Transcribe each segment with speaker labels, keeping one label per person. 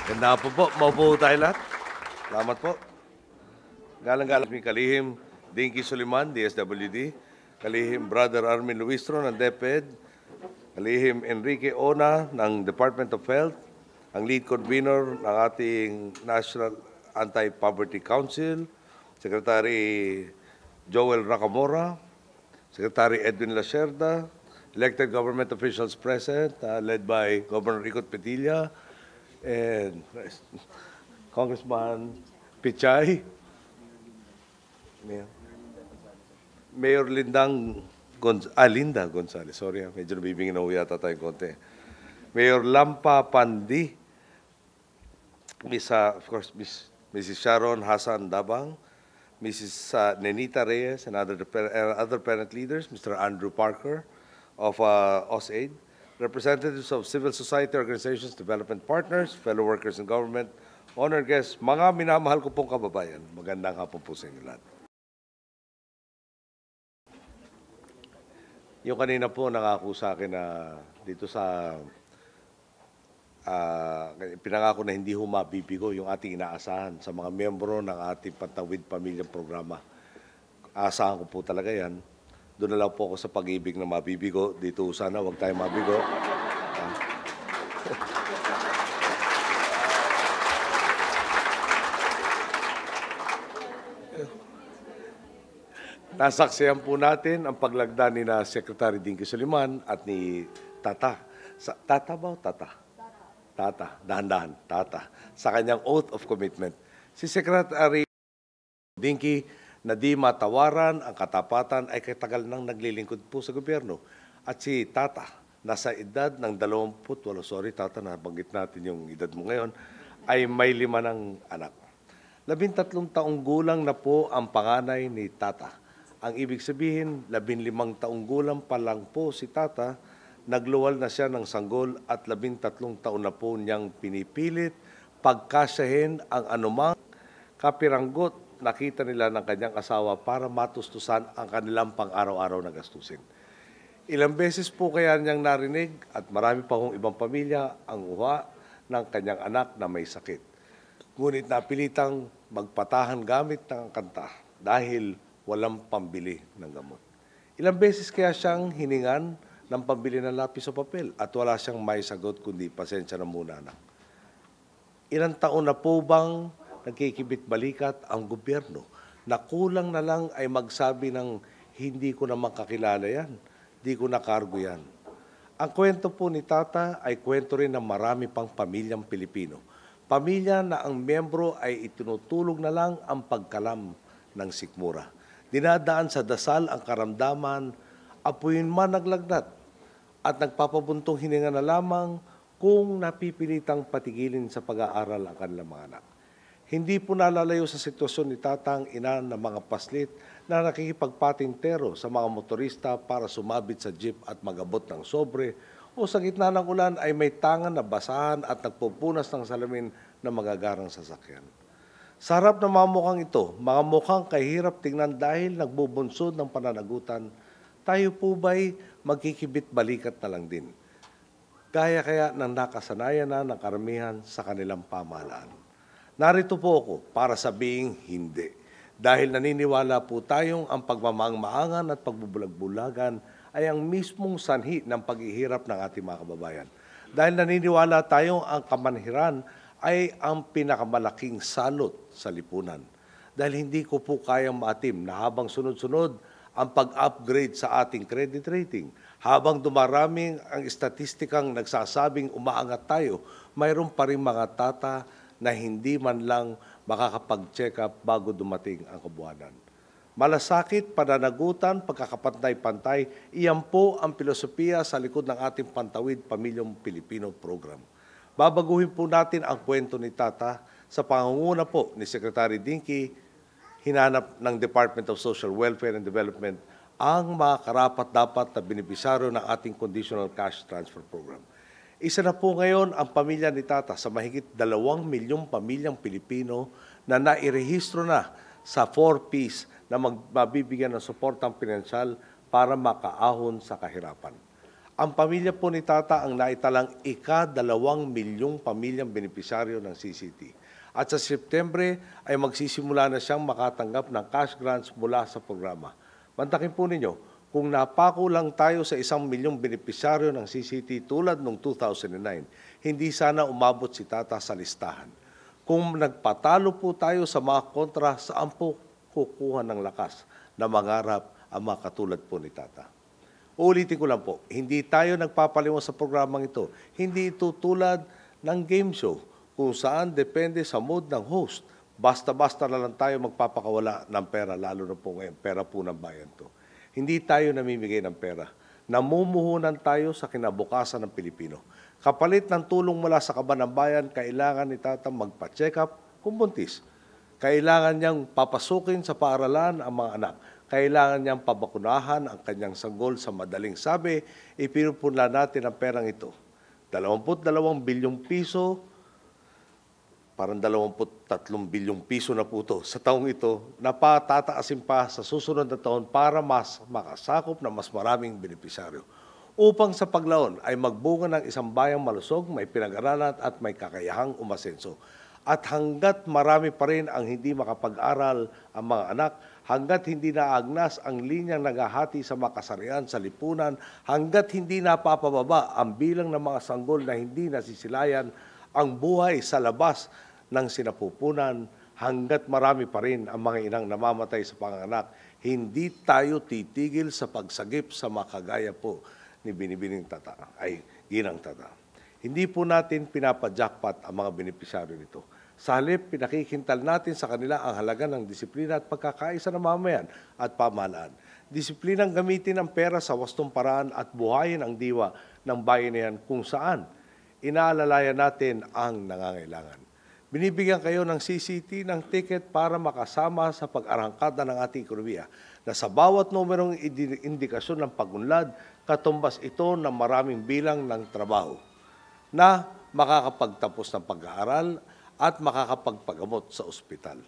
Speaker 1: Ganda po. Maupo tayo lahat. Salamat po. Galang-galang mi kalihim Dinky Suliman, DSWD. Kalihim Brother Armin Luistro ng DepEd. Kalihim Enrique Ona ng Department of Health. Ang lead convener ng ating National Anti-Poverty Council. Secretary Joel Racamora. Secretary Edwin Lacerda. Elected government officials present, led by Governor Icot Petilla and Congressman Pichay, Mayor Linda Gonzales, sorry, medyo nabibingin na yata tayong konti. Mayor Lampa Pandi, of course, Mrs. Sharon Hassan Dabang, Mrs. Nenita Reyes, and other parent leaders, Mr. Andrew Parker of OSAID, representatives of civil society organizations, development partners, fellow workers in government, honored guests, mga minamahal ko pong kababayan, magandang hapon po sa inyo lahat. Yung kanina po nangako sa akin na dito sa pinangako na hindi mabibigo yung ating inaasahan sa mga miyembro ng ating Pantawid Pamilyang Programa. Aasahan ko po talaga yan. Doon na lang po ako sa pag-ibig na mabibigo. Dito sana, huwag tayo mabigo. Nasaksihan po natin ang paglagda ni na Secretary Dinky Suliman at ni Tata. Tata ba o Tata? Tata. Dahan-dahan. Tata. Sa kanyang oath of commitment. Si Secretary Dinky na di matawaran ang katapatan ay katagal nang naglilingkod po sa gobyerno. At si Tata, nasa edad ng 28, sorry Tata, nabanggit natin yung edad mo ngayon, ay may 5 ng anak. 13 taong gulang na po ang panganay ni Tata. Ang ibig sabihin, 15 taong gulang pa lang po si Tata, nagluwal na siya ng sanggol at 13 taon na po niyang pinipilit pagkasyahin ang anumang kapiranggot nakita nila ng kanyang asawa para matustusan ang kanilang pang-araw-araw na gastusin. Ilang beses po kaya niyang narinig at marami pa kong ibang pamilya ang uha ng kanyang anak na may sakit. Ngunit napilitang magpatahan gamit ng kanta dahil walang pambili ng gamot. Ilang beses kaya siyang hiningan ng pambili ng lapis o papel at wala siyang may sagot kundi pasensya na muna anak. Ilang taon na po bang nagkikibit-balikat ang gobyerno na kulang na lang ay magsabi ng hindi ko naman kakilala yan, hindi ko nakargo yan. Ang kwento po ni Tata ay kwento rin ng marami pang pamilyang Pilipino. Pamilya na ang miyembro ay itinutulog na lang ang pagkalam ng sikmura. Dinadaan sa dasal ang karamdaman, apuyin man naglagnat at nagpapabuntong hininga na lamang kung napipilitang patigilin sa pag-aaral ang kanilang mga anak. Hindi po nalalayo sa sitwasyon ni Tatang ina ng mga paslit na nakikipagpatintero sa mga motorista para sumabit sa jeep at magabot ng sobre o sa gitna ng ulan ay may tangan na basahan at nagpupunas ng salamin ng magagarang sasakyan. Sa harap ng mga mukhang ito, mga mukhang kahirap tingnan dahil nagbubunsod ng pananagutan, tayo po ba'y magkikibit-balikat na lang din? Gaya kaya ng nakasanayan na ng karamihan sa kanilang pamahalaan. Narito po ako para sabihing hindi. Dahil naniniwala po tayong ang pagmamangmaangan at pagbubulag-bulagan ay ang mismong sanhi ng paghihirap ng ating mga kababayan. Dahil naniniwala tayong ang kamanhiran ay ang pinakamalaking salot sa lipunan. Dahil hindi ko po kayang maatim na habang sunod-sunod ang pag-upgrade sa ating credit rating, habang dumaraming ang statistikang nagsasabing umaangat tayo, mayroon pa rin mga tata na hindi man lang makakapag-check up bago dumating ang kabuhanan. Malasakit, pananagutan, pagkakapantay-pantay, iyan po ang filosofiya sa likod ng ating Pantawid Pamilyang Pilipino program. Babaguhin po natin ang kwento ni Tata sa pangunguna po ni Secretary Dinky, hinanap ng Department of Social Welfare and Development ang mga karapat-dapat na benepisyaryo ng ating Conditional Cash Transfer Program. Isa na po ngayon ang pamilya ni Tata sa mahigit 2 milyong pamilyang Pilipino na nairehistro na sa 4Ps na mabibigyan ng suportang pinansyal para makaahon sa kahirapan. Ang pamilya po ni Tata ang naitalang ika-2 milyong pamilyang benepisyaryo ng CCT. At sa Setyembre ay magsisimula na siyang makatanggap ng cash grants mula sa programa. Mantakin po ninyo, kung napako lang tayo sa 1 milyong benepisyaryo ng CCT tulad noong 2009, hindi sana umabot si Tata sa listahan. Kung nagpatalo po tayo sa mga kontra, saan po kukuha ng lakas na mangarap ang mga katulad po ni Tata? Ulitin ko lang po, hindi tayo nagpapaliwan sa programang ito. Hindi ito tulad ng game show kung saan depende sa mood ng host. Basta-basta na lang tayo magpapakawala ng pera, lalo na po ngayon, pera po ng bayan to. Hindi tayo namimigay ng pera. Namumuhunan tayo sa kinabukasan ng Pilipino. Kapalit ng tulong mula sa kaban ng bayan, kailangan ni Tata magpa-check up kung buntis. Kailangan niyang papasukin sa paaralan ang mga anak. Kailangan niyang pabakunahan ang kanyang sanggol sa madaling sabi, ipinupuna natin ang perang ito. 22 bilyong piso, parang 23 bilyong piso na po ito sa taong ito na patataasin pa sa susunod na taon para mas makasakop na mas maraming benepisyaryo. Upang sa paglaon ay magbunga ng isang bayang malusog, may pinag-aralan at may kakayahang umasenso. At hanggat marami pa rin ang hindi makapag-aral ang mga anak, hanggat hindi naagnas ang linyang naghahati sa makasarian sa lipunan, hanggat hindi napapababa ang bilang ng mga sanggol na hindi nasisilayan ang buhay sa labas ng sinapupunan, hanggat marami pa rin ang mga inang namamatay sa panganganak, hindi tayo titigil sa pagsagip sa makagaya po ni Binibining Tata, ay Ginang Tata. Hindi po natin pinapajackpot ang mga benepisyaryo nito. Sa halip, pinakikintal natin sa kanila ang halaga ng disiplina at pagkakaisa ng mamayan at pamahalaan. Disiplinang gamitin ang pera sa wastong paraan at buhayin ang diwa ng bayanihan kung saan inaalalayan natin ang nangangailangan. Binibigyan kayo ng CCT ng ticket para makasama sa pag-arangkada ng ating ekonomiya na sa bawat numerong indikasyon ng pagunlad, katumbas ito ng maraming bilang ng trabaho na makakapagtapos ng pag-aaral at makakapagpagamot sa ospital.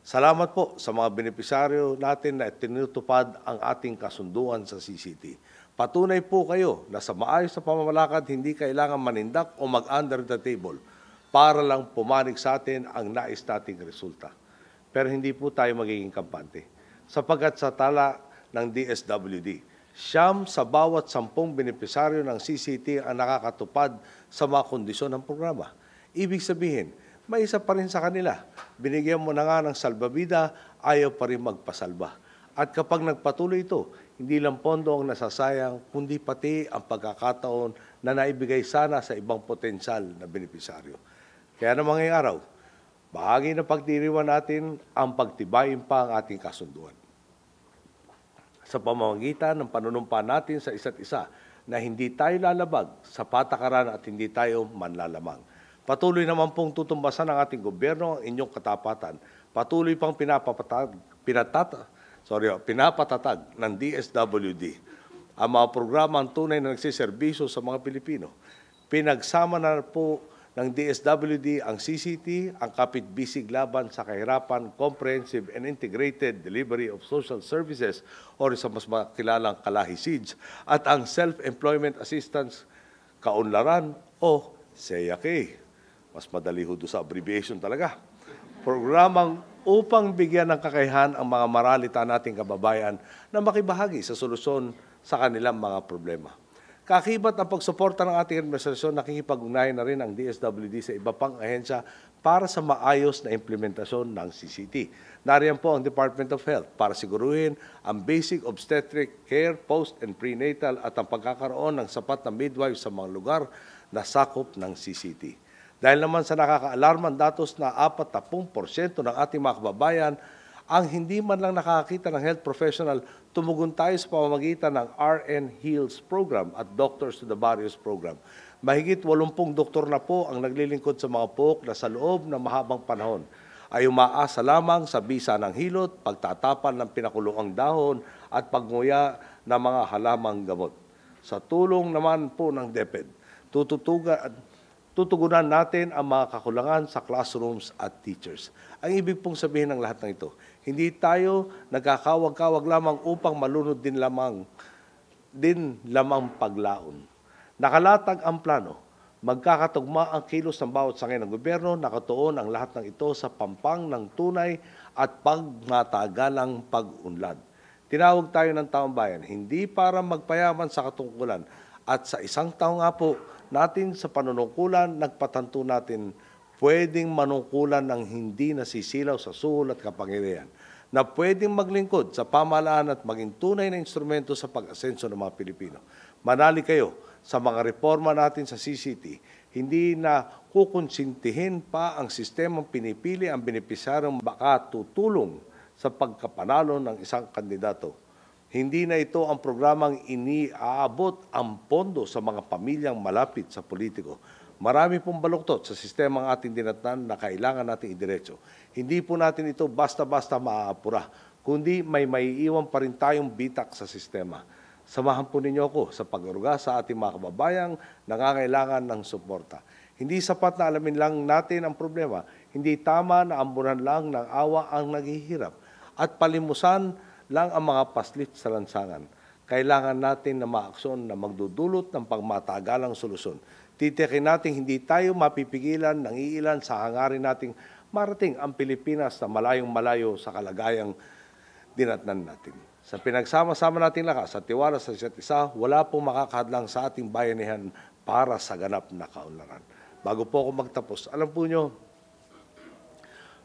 Speaker 1: Salamat po sa mga benepisyaryo natin na tinutupad ang ating kasunduan sa CCT. Patunay po kayo na sa maayos na pamamalakad hindi kailangan manindak o mag-under the table para lang pumanig sa atin ang nais nating resulta. Pero hindi po tayo magiging kampante. Sapagkat sa tala ng DSWD, 9 sa bawat 10 benepisyaryo ng CCT ang nakakatupad sa mga kondisyon ng programa. Ibig sabihin, may isa pa rin sa kanila. Binigyan mo na nga ng salbabida, ayaw pa rin magpasalba. At kapag nagpatuloy ito, hindi lang pondo ang nasasayang, kundi pati ang pagkakataon na naibigay sana sa ibang potensyal na benepisyaryo. Kaya namang ngayong araw, bahagi ng pagdiriwang natin ang pagtibayin pa ang ating kasunduan. Sa pamamagitan ng panunumpa natin sa isa't isa na hindi tayo lalabag sa patakaran at hindi tayo manlalamang. Patuloy naman pong tutumbasan ng ating gobyerno ang inyong katapatan. Patuloy pang pinapatatag ng DSWD ang mga programang tunay na nagsiservisyo sa mga Pilipino. Pinagsama na po ng DSWD ang CCT, ang kapit-bisig laban sa kahirapan, comprehensive and integrated delivery of social services o sa mas makilalang Kalahi-SEADS at ang Self-Employment Assistance Kaunlaran o SEAK. Mas madali ho doon sa abbreviation talaga. Programang upang bigyan ng kakayahan ang mga maralita nating kababayan na makibahagi sa solusyon sa kanilang mga problema. Kakibat ang pagsuporta ng ating administrasyon, nakikipag-ugnayan na rin ang DSWD sa iba pang ahensya para sa maayos na implementasyon ng CCT. Nariyan po ang Department of Health para siguruhin ang basic obstetric care, post and prenatal at ang pagkakaroon ng sapat na midwives sa mga lugar na sakop ng CCT. Dahil naman sa nakaka-alarmang datos na 40% ng ating mga kababayan ang hindi man lang nakakita ng health professional, tumugon tayo sa pamamagitan ng RN Heals program at Doctors to the Barrios program. Mahigit 80 doktor na po ang naglilingkod sa mga pook na sa loob ng mahabang panahon ay umaasa lamang sa bisa ng hilot, pagtatapan ng pinakulong dahon at pagmuya ng mga halamang gamot. Sa tulong naman po ng DepEd, tutugunan natin ang mga kakulangan sa classrooms at teachers. Ang ibig pong sabihin ng lahat ng ito, hindi tayo nagkakawag-kawag lamang upang malunod din lamang din lamang paglaon. Nakalatag ang plano. Magkakatugma ang kilos ng bawat sangay ng gobyerno, nakatuon ang lahat ng ito sa pampang ng tunay at pagmatagalang pag-unlad. Tinawag tayo ng taong bayan, hindi para magpayaman sa katungkulan at sa isang taong nga po natin sa panunungkulan, nagpatanto natin pwedeng manungkulan ng hindi nasisilaw sa suhol at kapangyarihan, na pwedeng maglingkod sa pamahalaan at maging tunay na instrumento sa pag-asenso ng mga Pilipino. Manali kayo sa mga reforma natin sa CCT, hindi na kukonsintihin pa ang sistemang pinipili ang benepisyaryong makatutulong sa pagkapanalo ng isang kandidato. Hindi na ito ang programang iniaabot ang pondo sa mga pamilyang malapit sa politiko. Marami pong baluktot sa sistemang ating dinatnan na kailangan nating idiretso. Hindi po natin ito basta-basta maaapura, kundi may maiiwan pa rin tayong bitak sa sistema. Samahan po ninyo ako sa pag-aruga sa ating mga kababayang nangangailangan ng suporta. Hindi sapat na alamin lang natin ang problema, hindi tama na ambunan lang ng awa ang naghihirap at palimusan lang ang mga paslit sa lansangan. Kailangan natin na maaksyon na magdudulot ng pagmatagalang solusyon. Titiyakin natin hindi tayo mapipigilan ng iilan sa hangarin nating marating ang Pilipinas na malayong-malayo sa kalagayang dinatnan natin. Sa pinagsama-sama nating lakas at tiwala sa isa't isa, wala pong makakahadlang sa ating bayanihan para sa ganap na kaunlaran. Bago po ako magtapos, alam po nyo,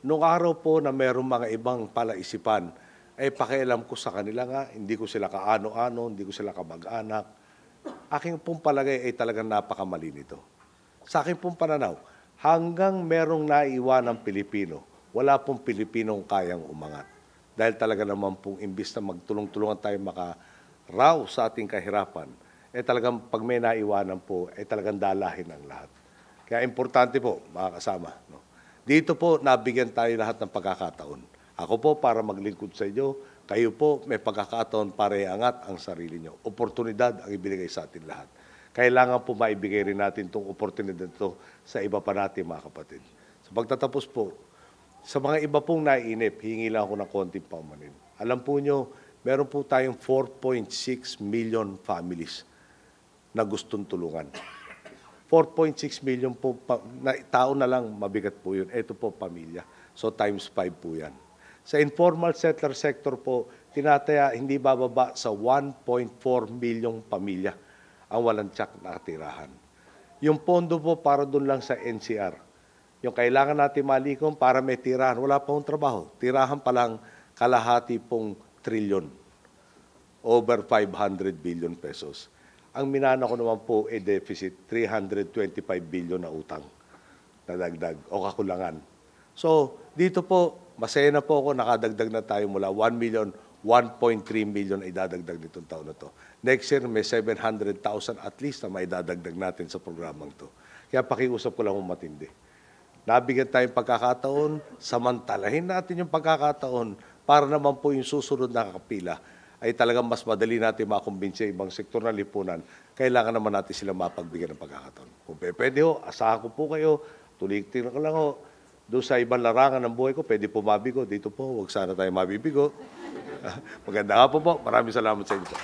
Speaker 1: nung araw po na mayroong mga ibang palaisipan, pakialam ko sa kanila nga, hindi ko sila kaano-ano, hindi ko sila kamag-anak. Aking pong palagay ay talagang napakamali nito. Sa aking pong pananaw, hanggang merong naiwan ng Pilipino, wala pong Pilipinong kayang umangat. Dahil talaga naman pong imbis na magtulong-tulungan tayo makaraw sa ating kahirapan, talagang pag may naiwanan po, talagang dalahin ang lahat. Kaya importante po, mga kasama, no? Dito po, nabigyan tayo lahat ng pagkakataon. Ako po para maglingkod sa inyo, kayo po may pagkakataon para iangat ang sarili nyo. Oportunidad ang ibigay sa atin lahat. Kailangan po maibigay rin natin itong oportunidad ito sa iba pa natin, mga kapatid. Sa pagtatapos po, sa mga iba pong naiinip, hingi lang ako ng konting paumanin. Alam po nyo, meron po tayong 4.6 million families na gustong tulungan. 4.6 million po, tao na lang, mabigat po yun. Ito po, pamilya. So, times 5 po yan. Sa informal settler sector po, tinataya hindi bababa sa 1.4 milyong pamilya ang walang tiyak na katirahan. Yung pondo po para doon lang sa NCR. Yung kailangan natin malikom para may tirahan, wala pa akong trabaho. Tirahan pa lang kalahati pong trilyon. Over 500 billion pesos. Ang minana ko naman po deficit, 325 billion na utang na dagdag o kakulangan. So, dito po, masaya na po ako, nakadagdag na tayo mula 1 million, 1.3 million ay dadagdag nitong taon na to. Next year, may 700,000 at least na may dadagdag natin sa programang to. Kaya pakiusap ko lang matindi. Nabigyan tayong pagkakataon, samantalahin natin yung pagkakataon para naman po yung susunod na kapila ay talagang mas madali natin makumbinsi ibang sektor ng lipunan. Kailangan naman natin sila mapagbigyan ng pagkakataon. Kung pwede ho, asahan ko po kayo, tulig-tingnan ko lang ho, doon sa ibang larangan ng buhay ko, pwede po mabigo. Dito po, huwag sana tayo mabibigo. Maganda nga po po. Maraming salamat sa inyo po.